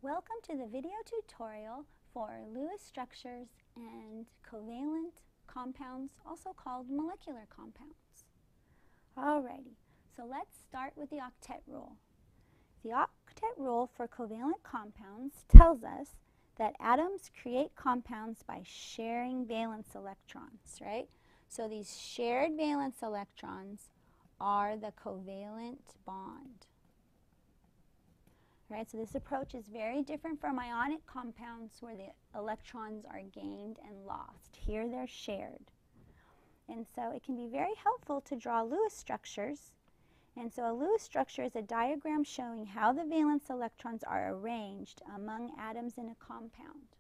Welcome to the video tutorial for Lewis structures and covalent compounds, also called molecular compounds. Alrighty, so let's start with the octet rule. The octet rule for covalent compounds tells us that atoms create compounds by sharing valence electrons, right? So these shared valence electrons are the covalent bond. Right, so this approach is very different from ionic compounds where the electrons are gained and lost. Here they're shared. And so it can be very helpful to draw Lewis structures. And so a Lewis structure is a diagram showing how the valence electrons are arranged among atoms in a compound.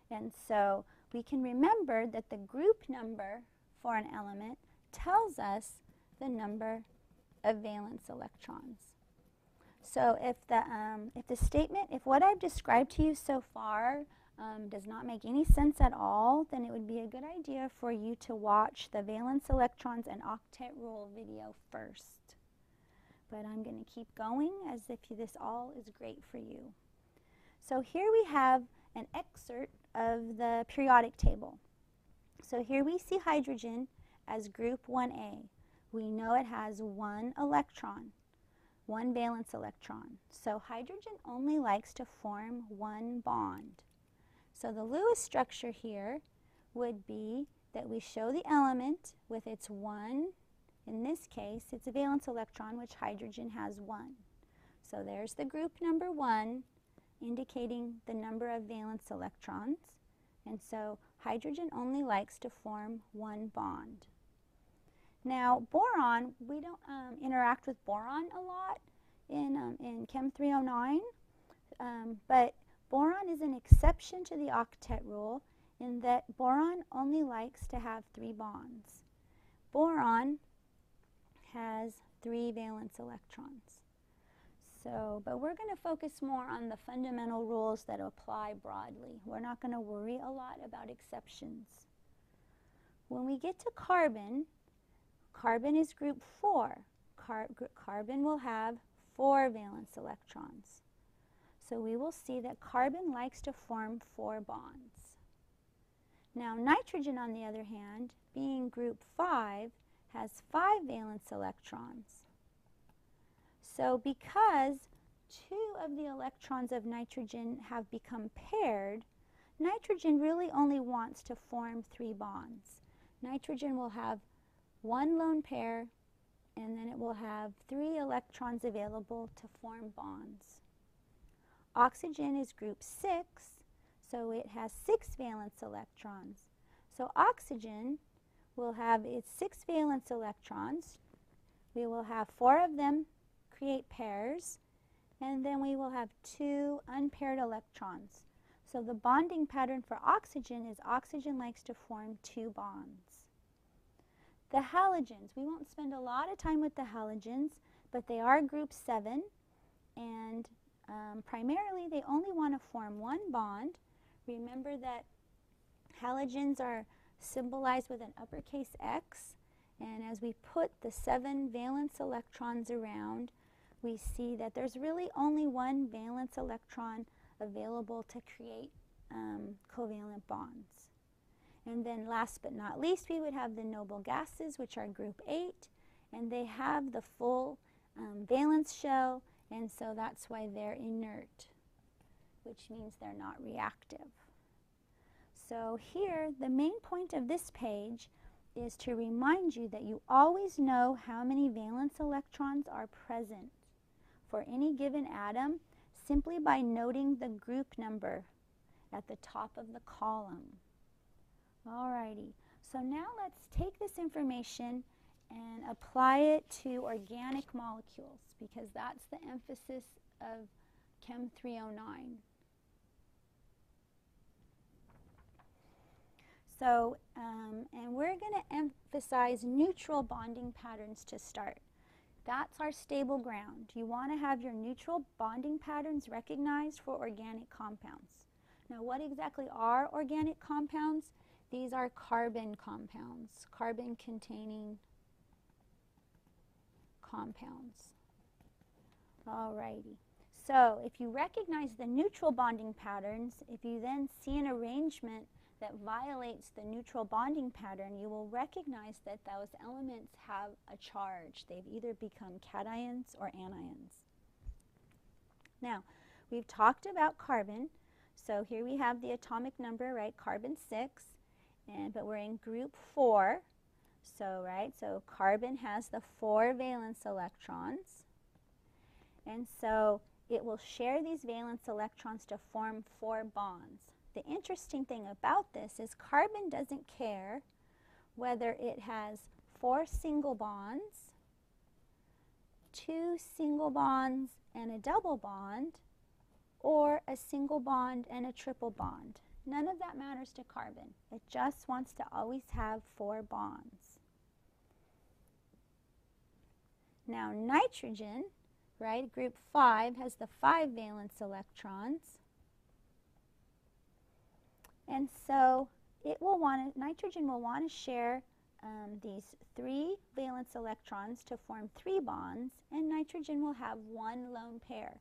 And so we can remember that the group number for an element tells us the number of valence electrons. So if what I've described to you so far does not make any sense at all, then it would be a good idea for you to watch the valence electrons and octet rule video first. But I'm going to keep going as if this all is great for you. So here we have an excerpt of the periodic table. So here we see hydrogen as group 1A. We know it has one electron. One valence electron. So hydrogen only likes to form one bond. So the Lewis structure here would be that we show the element with its one, in this case it's a valence electron, which hydrogen has one. So there's the group number 1 indicating the number of valence electrons, and so hydrogen only likes to form one bond. Now, boron, we don't interact with boron a lot in Chem 309, but boron is an exception to the octet rule in that boron only likes to have 3 bonds. Boron has 3 valence electrons. So, but we're going to focus more on the fundamental rules that apply broadly. We're not going to worry a lot about exceptions. When we get to carbon, carbon is group 4. Carbon will have 4 valence electrons. So we will see that carbon likes to form 4 bonds. Now nitrogen, on the other hand, being group 5, has 5 valence electrons. So because 2 of the electrons of nitrogen have become paired, nitrogen really only wants to form 3 bonds. Nitrogen will have 1 lone pair, and then it will have 3 electrons available to form bonds. Oxygen is group 6, so it has 6 valence electrons. So oxygen will have its 6 valence electrons. We will have 4 of them create pairs, and then we will have 2 unpaired electrons. So the bonding pattern for oxygen is oxygen likes to form 2 bonds. The halogens, we won't spend a lot of time with the halogens, but they are group 7, and primarily they only want to form 1 bond. Remember that halogens are symbolized with an uppercase X, and as we put the 7 valence electrons around, we see that there's really only 1 valence electron available to create covalent bonds. And then last but not least, we would have the noble gases, which are group 8, and they have the full valence shell, and so that's why they're inert, which means they're not reactive. So here, the main point of this page is to remind you that you always know how many valence electrons are present for any given atom simply by noting the group number at the top of the column. Alrighty, so now let's take this information and apply it to organic molecules, because that's the emphasis of Chem 309. So, and we're going to emphasize neutral bonding patterns to start. That's our stable ground. You want to have your neutral bonding patterns recognized for organic compounds. Now, what exactly are organic compounds? These are carbon compounds, carbon-containing compounds. Alrighty. so if you recognize the neutral bonding patterns, if you then see an arrangement that violates the neutral bonding pattern, you will recognize that those elements have a charge. They've either become cations or anions. Now, we've talked about carbon. So here we have the atomic number, right, carbon 6, but we're in group 4. So, right, so carbon has the 4 valence electrons. And so it will share these valence electrons to form 4 bonds. The interesting thing about this is carbon doesn't care whether it has 4 single bonds, 2 single bonds and a double bond, or a single bond and a triple bond. None of that matters to carbon. It just wants to always have 4 bonds. Now nitrogen, right, group 5 has the 5 valence electrons. And so nitrogen will want to share these 3 valence electrons to form 3 bonds, and nitrogen will have 1 lone pair.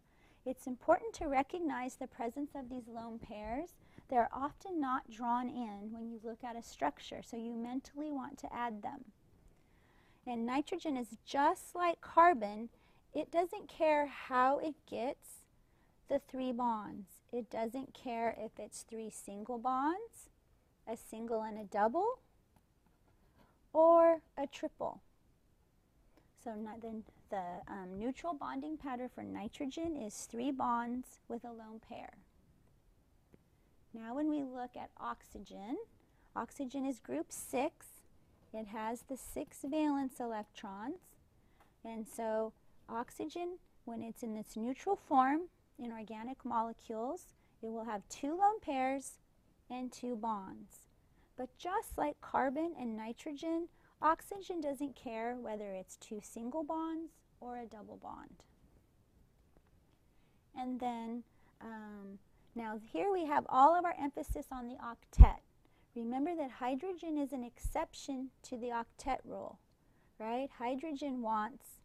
It's important to recognize the presence of these lone pairs. They're often not drawn in when you look at a structure, so you mentally want to add them. And nitrogen is just like carbon. It doesn't care how it gets the 3 bonds. It doesn't care if it's 3 single bonds, a single and a double, or a triple. So then the neutral bonding pattern for nitrogen is 3 bonds with a lone pair. Now when we look at oxygen, oxygen is group 6. It has the 6 valence electrons. And so oxygen, when it's in its neutral form in organic molecules, it will have 2 lone pairs and 2 bonds. But just like carbon and nitrogen, oxygen doesn't care whether it's 2 single bonds or a double bond. And then now here we have all of our emphasis on the octet. Remember that hydrogen is an exception to the octet rule, right? Hydrogen wants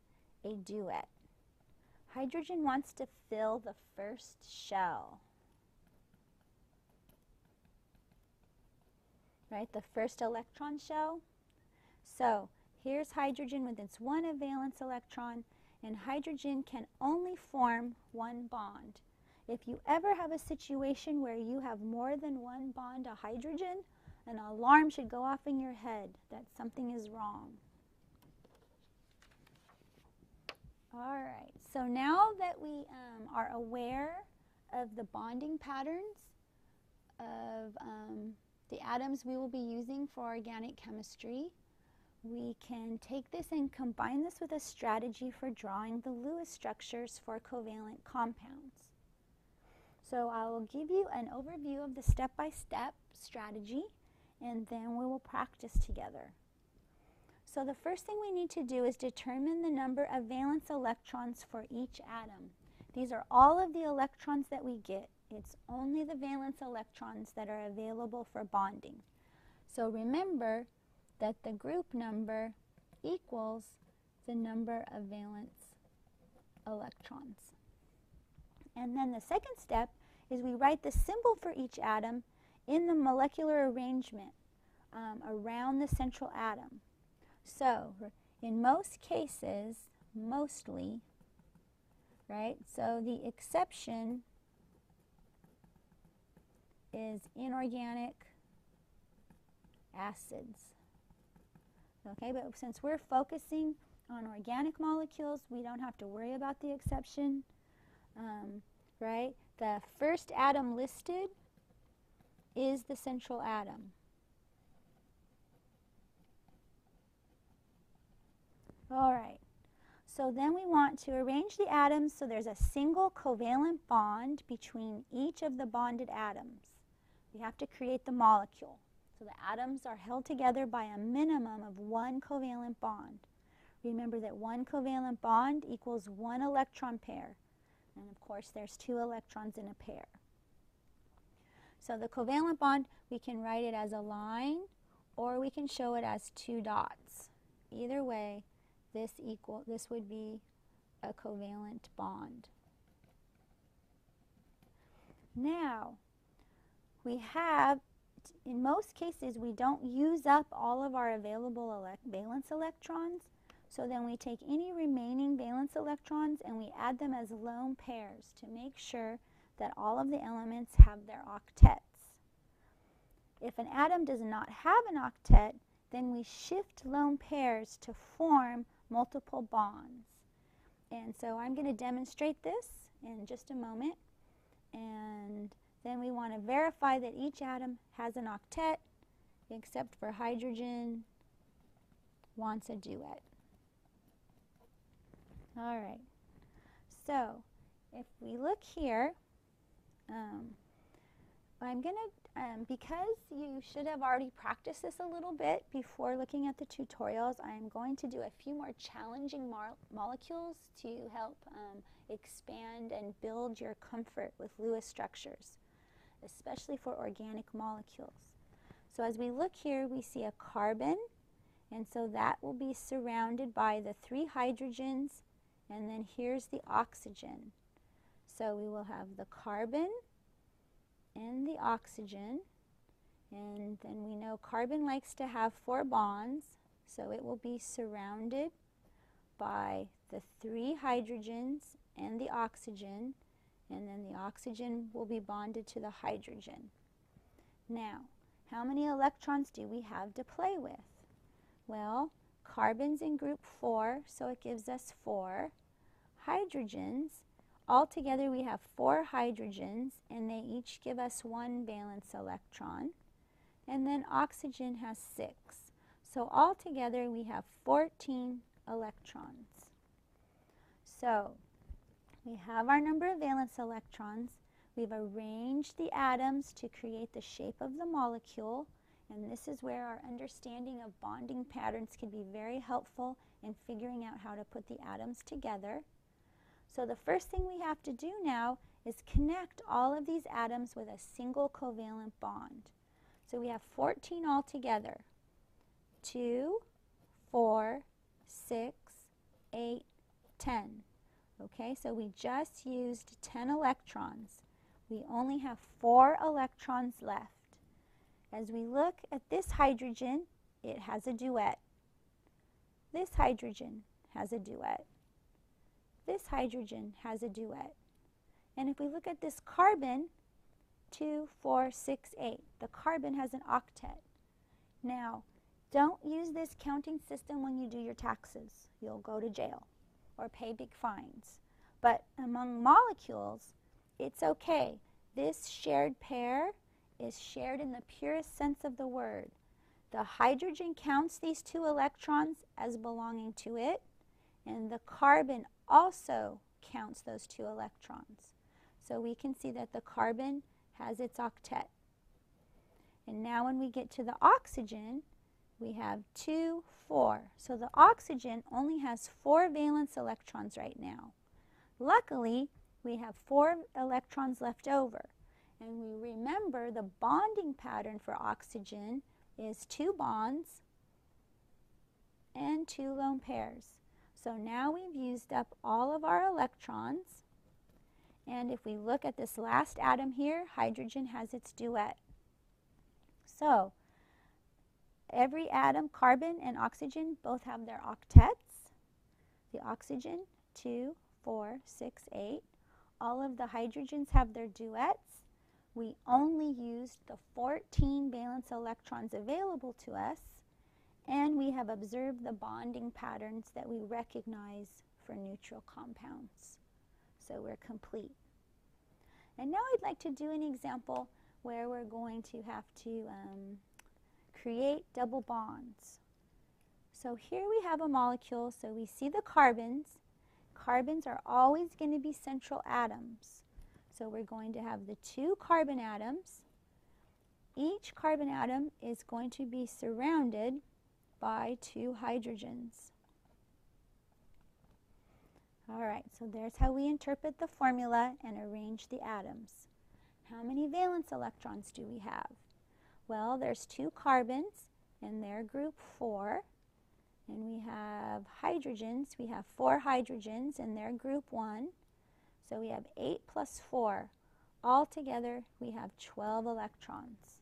a duet. Hydrogen wants to fill the first shell, right? The first electron shell. So here's hydrogen with its 1 valence electron, and hydrogen can only form 1 bond. If you ever have a situation where you have more than 1 bond of hydrogen, an alarm should go off in your head that something is wrong. All right, so now that we are aware of the bonding patterns of the atoms we will be using for organic chemistry, we can take this and combine this with a strategy for drawing the Lewis structures for covalent compounds. So I will give you an overview of the step-by-step strategy, and then we will practice together. So the first thing we need to do is determine the number of valence electrons for each atom. These are all of the electrons that we get. It's only the valence electrons that are available for bonding. So remember that the group number equals the number of valence electrons. And then the second step is we write the symbol for each atom in the molecular arrangement around the central atom. So in most cases, mostly, right, so the exception is inorganic acids. Okay, but since we're focusing on organic molecules, we don't have to worry about the exception, right? The first atom listed is the central atom. All right, so then we want to arrange the atoms so there's a single covalent bond between each of the bonded atoms. We have to create the molecule. So the atoms are held together by a minimum of 1 covalent bond. Remember that 1 covalent bond equals 1 electron pair. And of course, there's 2 electrons in a pair. So the covalent bond, we can write it as a line, or we can show it as 2 dots. Either way, this would be a covalent bond. Now, we have, in most cases, we don't use up all of our available valence electrons. So then we take any remaining valence electrons and we add them as lone pairs to make sure that all of the elements have their octets. If an atom does not have an octet, then we shift lone pairs to form multiple bonds. And so I'm going to demonstrate this in just a moment. And then we want to verify that each atom has an octet, except for hydrogen wants a duet. All right, so if we look here, I'm going to, because you should have already practiced this a little bit before looking at the tutorials, I'm going to do a few more challenging molecules to help expand and build your comfort with Lewis structures, especially for organic molecules. So as we look here, we see a carbon, and so that will be surrounded by the 3 hydrogens, and then here's the oxygen. So we will have the carbon and the oxygen, and then we know carbon likes to have 4 bonds, so it will be surrounded by the 3 hydrogens and the oxygen, and then the oxygen will be bonded to the hydrogen. Now, how many electrons do we have to play with? Well, carbon's in group 4, so it gives us 4. Hydrogens, altogether we have 4 hydrogens, and they each give us 1 valence electron. And then oxygen has 6. So altogether we have 14 electrons. So we have our number of valence electrons. We've arranged the atoms to create the shape of the molecule, and this is where our understanding of bonding patterns can be very helpful in figuring out how to put the atoms together. So the first thing we have to do now is connect all of these atoms with a single covalent bond. So we have 14 altogether. 2, 4, 6, 8, 10. Okay, so we just used 10 electrons. We only have 4 electrons left. As we look at this hydrogen, it has a duet. This hydrogen has a duet. This hydrogen has a duet. And if we look at this carbon, 2, 4, 6, 8, the carbon has an octet. Now, don't use this counting system when you do your taxes. You'll go to jail or pay big fines. But among molecules, it's okay. This shared pair is shared in the purest sense of the word. The hydrogen counts these 2 electrons as belonging to it, and the carbon also counts those 2 electrons. So we can see that the carbon has its octet. And now when we get to the oxygen, we have 2, 4. So the oxygen only has 4 valence electrons right now. Luckily, we have 4 electrons left over. And we remember the bonding pattern for oxygen is 2 bonds and 2 lone pairs. So now we've used up all of our electrons. And if we look at this last atom here, hydrogen has its duet. So every atom, carbon and oxygen, both have their octets. The oxygen, 2, 4, 6, 8. All of the hydrogens have their duets. We only used the 14 valence electrons available to us, and we have observed the bonding patterns that we recognize for neutral compounds. So we're complete. And now I'd like to do an example where we're going to have to create double bonds. So here we have a molecule, so we see the carbons. Carbons are always going to be central atoms. So we're going to have the 2 carbon atoms. Each carbon atom is going to be surrounded by 2 hydrogens. All right, so there's how we interpret the formula and arrange the atoms. How many valence electrons do we have? Well, there's 2 carbons, and they're group 4. And we have hydrogens. We have 4 hydrogens, and they're group 1. So we have 8 plus 4. Altogether, we have 12 electrons.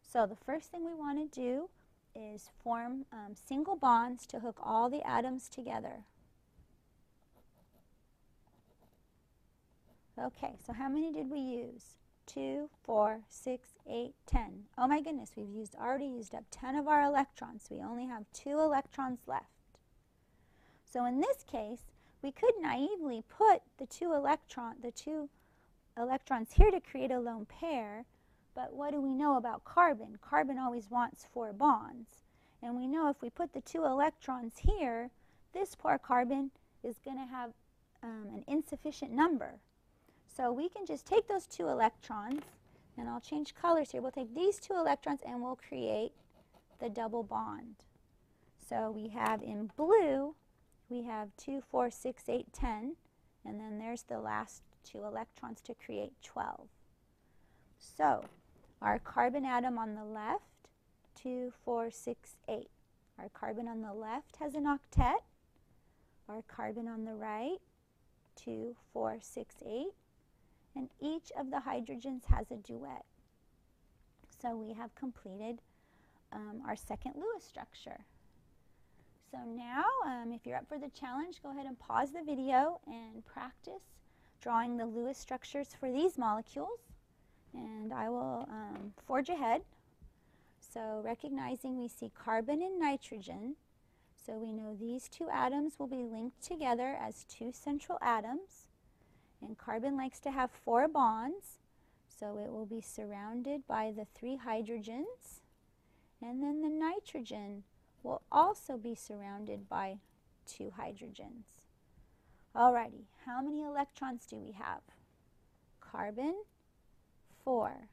So the first thing we want to do is form single bonds to hook all the atoms together. Okay, so how many did we use? 2, 4, 6, 8, 10. Oh my goodness, we've already used up 10 of our electrons. We only have 2 electrons left. So in this case, we could naively put the two electrons here to create a lone pair, but what do we know about carbon? Carbon always wants 4 bonds. And we know if we put the 2 electrons here, this poor carbon is going to have an insufficient number. So we can just take those 2 electrons, and I'll change colors here. We'll take these 2 electrons and we'll create the double bond. So we have in blue, we have 2, 4, 6, 8, 10, and then there's the last 2 electrons to create 12. So our carbon atom on the left, 2, 4, 6, 8. Our carbon on the left has an octet. Our carbon on the right, 2, 4, 6, 8. And each of the hydrogens has a duet. So we have completed our second Lewis structure. So now, if you're up for the challenge, go ahead and pause the video and practice drawing the Lewis structures for these molecules. And I will forge ahead. So recognizing we see carbon and nitrogen, so we know these 2 atoms will be linked together as 2 central atoms. And carbon likes to have 4 bonds, so it will be surrounded by the 3 hydrogens. And then the nitrogen will also be surrounded by 2 hydrogens. Alrighty, how many electrons do we have? Carbon, 4.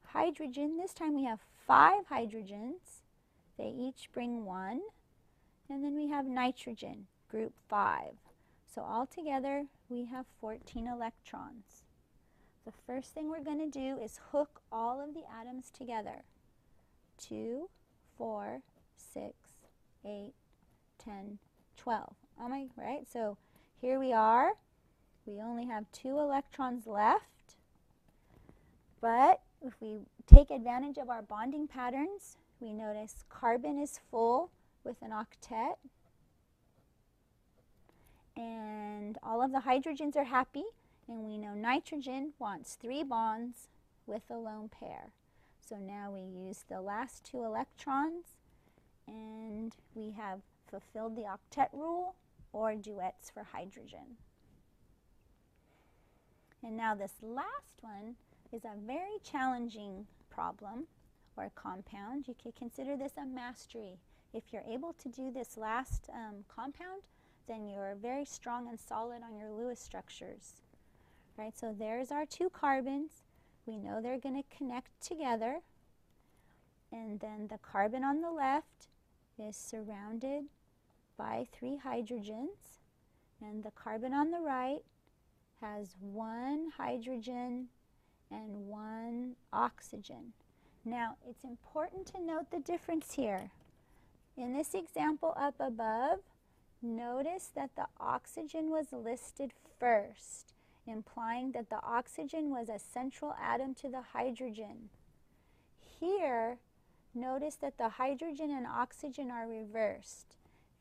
Hydrogen, this time we have 5 hydrogens. They each bring 1. And then we have nitrogen, group 5. So altogether, we have 14 electrons. The first thing we're going to do is hook all of the atoms together. 2, 4, 6, 8, 10, 12. Right? So here we are. We only have 2 electrons left. But if we take advantage of our bonding patterns, we notice carbon is full with an octet. And all of the hydrogens are happy, and we know nitrogen wants 3 bonds with a lone pair. So now we use the last 2 electrons, and we have fulfilled the octet rule, or duets for hydrogen. And now this last one is a very challenging problem or compound. You could consider this a mastery. If you're able to do this last compound, then you're very strong and solid on your Lewis structures. Right, so there's our 2 carbons. We know they're going to connect together. And then the carbon on the left is surrounded by 3 hydrogens. And the carbon on the right has 1 hydrogen and 1 oxygen. Now, it's important to note the difference here. In this example up above, notice that the oxygen was listed first, implying that the oxygen was a central atom to the hydrogen. Here, notice that the hydrogen and oxygen are reversed.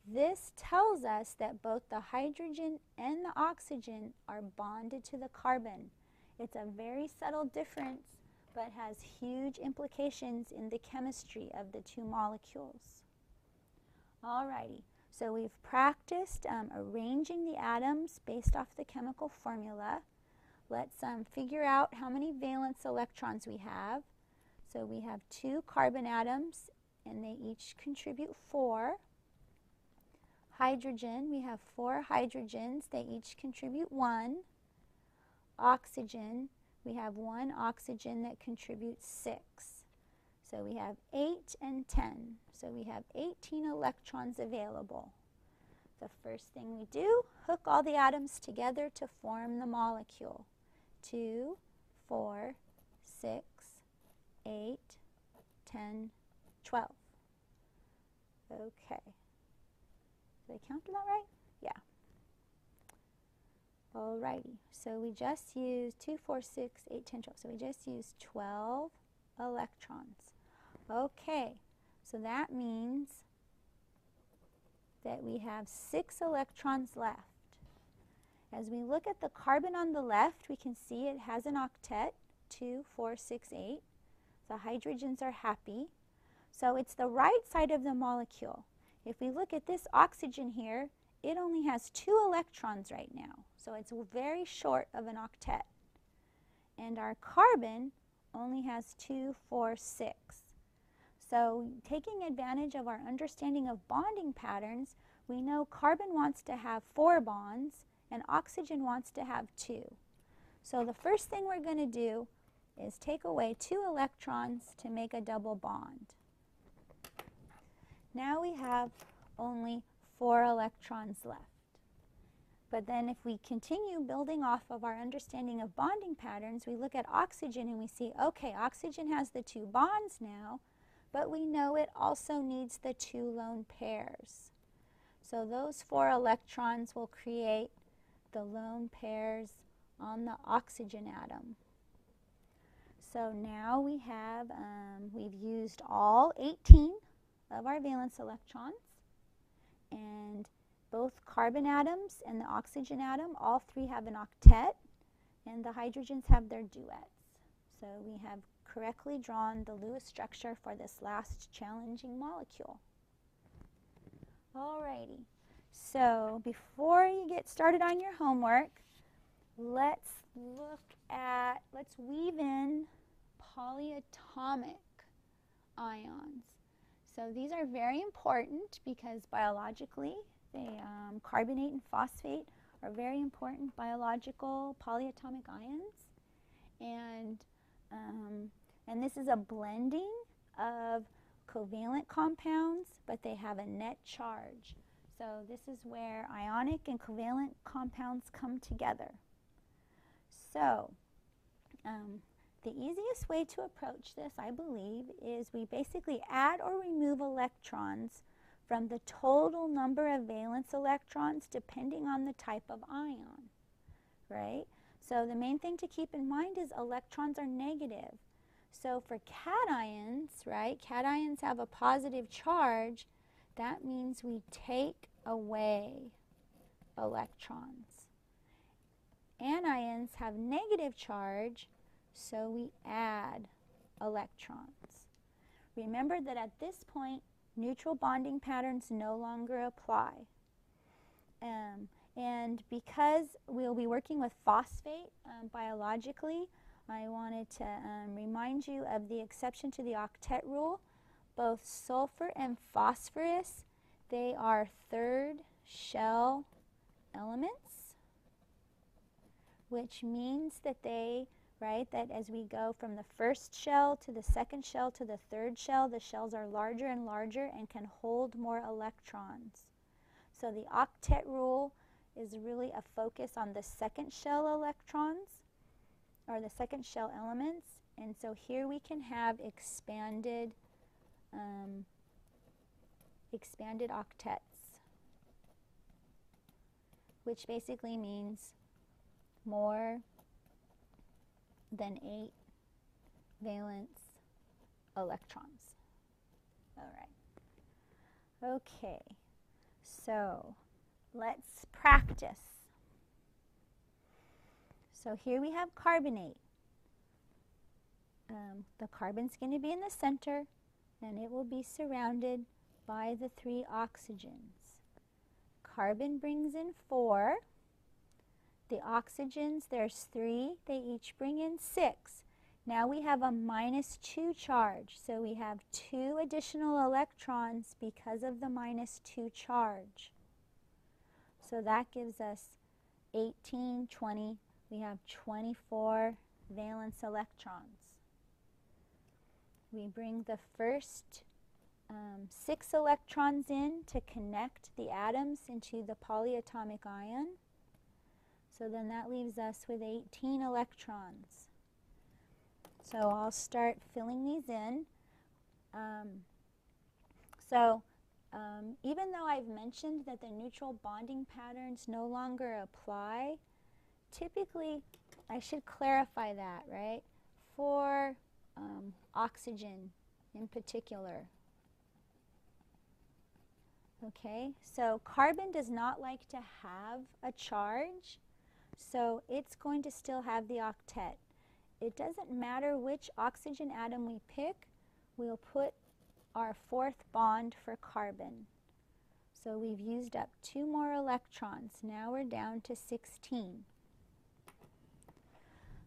This tells us that both the hydrogen and the oxygen are bonded to the carbon. It's a very subtle difference, but has huge implications in the chemistry of the 2 molecules. Alrighty. So we've practiced arranging the atoms based off the chemical formula. Let's figure out how many valence electrons we have. So we have 2 carbon atoms, and they each contribute 4. Hydrogen, we have 4 hydrogens. They each contribute 1. Oxygen, we have 1 oxygen that contributes 6. So we have 8 and 10. So we have 18 electrons available. The first thing we do, hook all the atoms together to form the molecule. 2, 4, 6, 8, 10, 12. Okay. Did I count that right? Yeah. Alrighty, so we just used 2, 4, 6, 8, 10, 12. So we just used 12 electrons. Okay, so that means that we have 6 electrons left. As we look at the carbon on the left, we can see it has an octet, 2, 4, 6, 8. The hydrogens are happy. So it's the right side of the molecule. If we look at this oxygen here, it only has 2 electrons right now. So it's very short of an octet. And our carbon only has 2, 4, 6. So taking advantage of our understanding of bonding patterns, we know carbon wants to have 4 bonds and oxygen wants to have 2. So the first thing we're going to do is take away 2 electrons to make a double bond. Now we have only 4 electrons left. But then if we continue building off of our understanding of bonding patterns, we look at oxygen and we see, okay, oxygen has the 2 bonds now, but we know it also needs the 2 lone pairs. So those 4 electrons will create the lone pairs on the oxygen atom. So now we have, we've used all 18 of our valence electrons, and both carbon atoms and the oxygen atom, all 3 have an octet, and the hydrogens have their duets. So we have correctly drawn the Lewis structure for this last challenging molecule. Alrighty, so before you get started on your homework, let's weave in polyatomic ions. So these are very important because biologically, carbonate and phosphate are very important biological polyatomic ions. And this is a blending of covalent compounds, but they have a net charge. So this is where ionic and covalent compounds come together. So the easiest way to approach this, I believe, is we basically add or remove electrons from the total number of valence electrons depending on the type of ion, right? So the main thing to keep in mind is electrons are negative. So for cations, right, cations have a positive charge. That means we take away electrons. Anions have negative charge, so we add electrons. Remember that at this point, neutral bonding patterns no longer apply. And because we'll be working with phosphate biologically, I wanted to remind you of the exception to the octet rule. Both sulfur and phosphorus, they are third shell elements, which means that that as we go from the first shell to the second shell to the third shell, the shells are larger and larger and can hold more electrons. So the octet rule is really a focus on the second shell electrons, or the second shell elements. And so here we can have expanded octets, which basically means more than 8 valence electrons. All right. Okay, so let's practice. So here we have carbonate. The carbon's going to be in the center, and it will be surrounded by the 3 oxygens. Carbon brings in 4. The oxygens, there's 3. They each bring in 6. Now we have a -2 charge, so we have 2 additional electrons because of the -2 charge. So that gives us 18, 20. We have 24 valence electrons. We bring the first 6 electrons in to connect the atoms into the polyatomic ion. So then that leaves us with 18 electrons. So I'll start filling these in. Even though I've mentioned that the neutral bonding patterns no longer apply, typically, I should clarify that, right? For oxygen in particular. Okay, so carbon does not like to have a charge, so it's going to still have the octet. It doesn't matter which oxygen atom we pick, we'll put our fourth bond for carbon. So we've used up 2 more electrons. Now we're down to 16.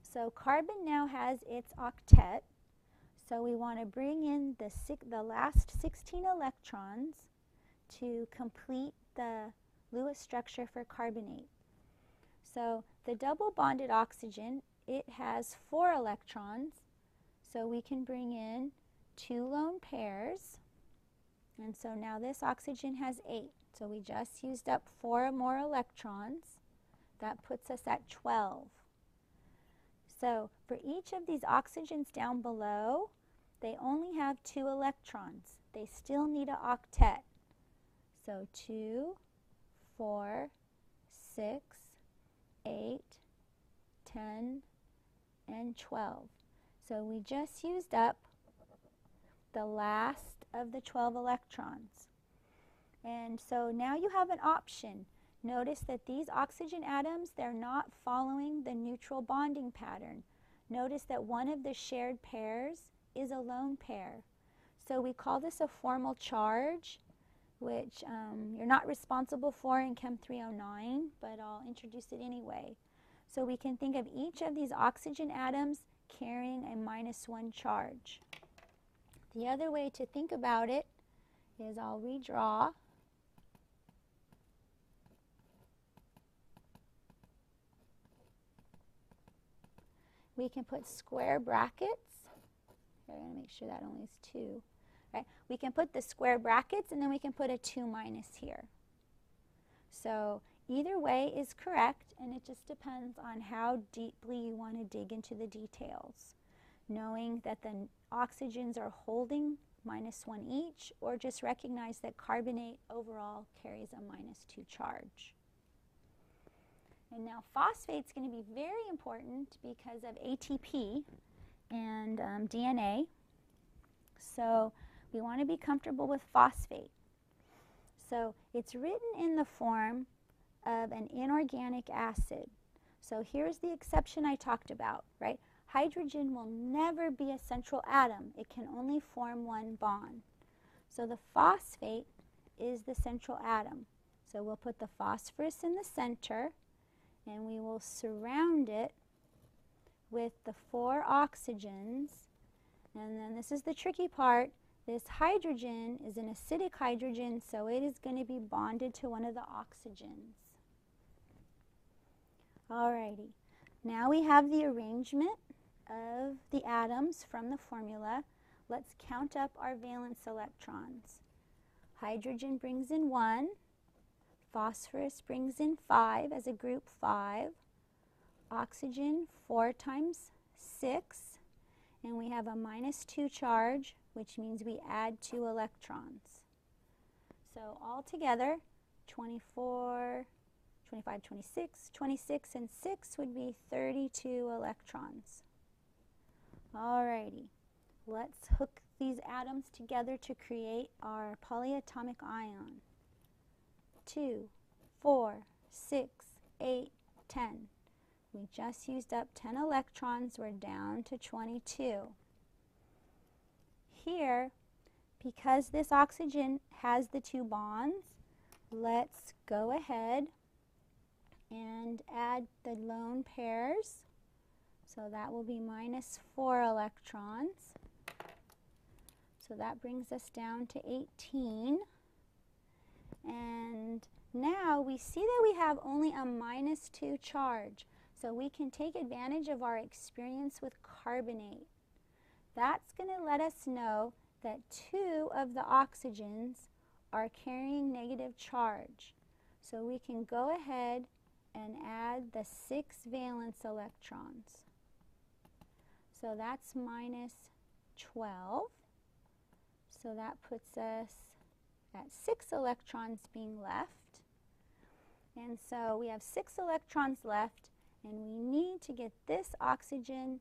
So carbon now has its octet, so we want to bring in the last 16 electrons to complete the Lewis structure for carbonate. So the double bonded oxygen, it has 4 electrons, so we can bring in 2 lone pairs, and so now this oxygen has 8. So we just used up 4 more electrons. That puts us at 12. So for each of these oxygens down below, they only have 2 electrons. They still need an octet. So 2, 4, 6, 8, 10, and 12. So we just used up the last of the 12 electrons. And so now you have an option. Notice that these oxygen atoms, they're not following the neutral bonding pattern. Notice that one of the shared pairs is a lone pair. So we call this a formal charge, which you're not responsible for in Chem 309, but I'll introduce it anyway. So we can think of each of these oxygen atoms carrying a -1 charge. The other way to think about it is I'll redraw. We can put square brackets. Here, I'm going to make sure that only is 2. Right? We can put the square brackets, and then we can put a 2- here. So either way is correct, and it just depends on how deeply you want to dig into the details, knowing that the oxygens are holding -1 each, or just recognize that carbonate overall carries a -2 charge. And now phosphate's going to be very important because of ATP and DNA. So we want to be comfortable with phosphate. So it's written in the form of an inorganic acid. So here's the exception I talked about, right? Hydrogen will never be a central atom. It can only form one bond. So the phosphate is the central atom. So we'll put the phosphorus in the center, and we will surround it with the 4 oxygens. And then this is the tricky part. This hydrogen is an acidic hydrogen, so it is going to be bonded to one of the oxygens. Alrighty, now we have the arrangement of the atoms from the formula. Let's count up our valence electrons. Hydrogen brings in 1. Phosphorus brings in 5 as a group 5. Oxygen 4 times 6. And we have a -2 charge, which means we add 2 electrons. So altogether, 24, 25, 26, 26, and 6 would be 32 electrons. Alrighty, let's hook these atoms together to create our polyatomic ion. 2, 4, 6, 8, 10. We just used up 10 electrons. We're down to 22. Here, because this oxygen has the 2 bonds, let's go ahead and add the lone pairs. So that will be -4 electrons. So that brings us down to 18. And now we see that we have only a -2 charge. So we can take advantage of our experience with carbonate. That's going to let us know that 2 of the oxygens are carrying negative charge. So we can go ahead and add the 6 valence electrons. So that's -12. So that puts us at 6 electrons being left. And so we have 6 electrons left, And we need to get this oxygen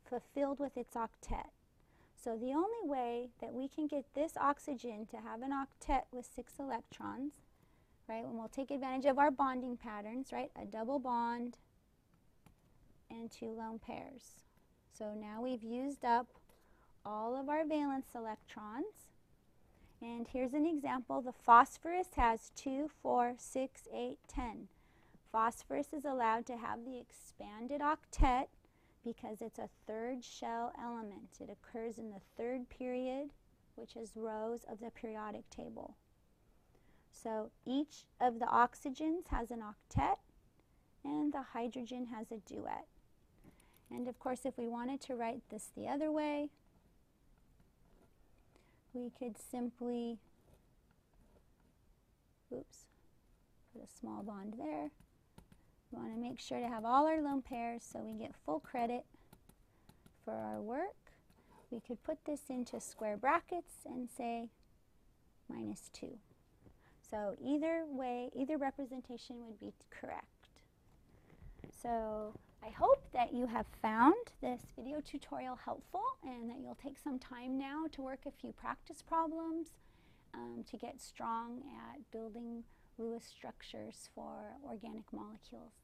fulfilled with its octet. So the only way that we can get this oxygen to have an octet with 6 electrons, right, when we'll take advantage of our bonding patterns, right, a double bond and 2 lone pairs. So now we've used up all of our valence electrons. And here's an example. The phosphorus has 2, 4, 6, 8, 10. Phosphorus is allowed to have the expanded octet because it's a 3rd shell element. It occurs in the 3rd period, which is rows of the periodic table. So each of the oxygens has an octet, and the hydrogen has a duet. And of course, if we wanted to write this the other way, we could simply, put a small bond there. We want to make sure to have all our lone pairs so we get full credit for our work. We could put this into square brackets and say -2. So either way, either representation would be correct. So I hope that you have found this video tutorial helpful and that you'll take some time now to work a few practice problems to get strong at building Lewis structures for organic molecules.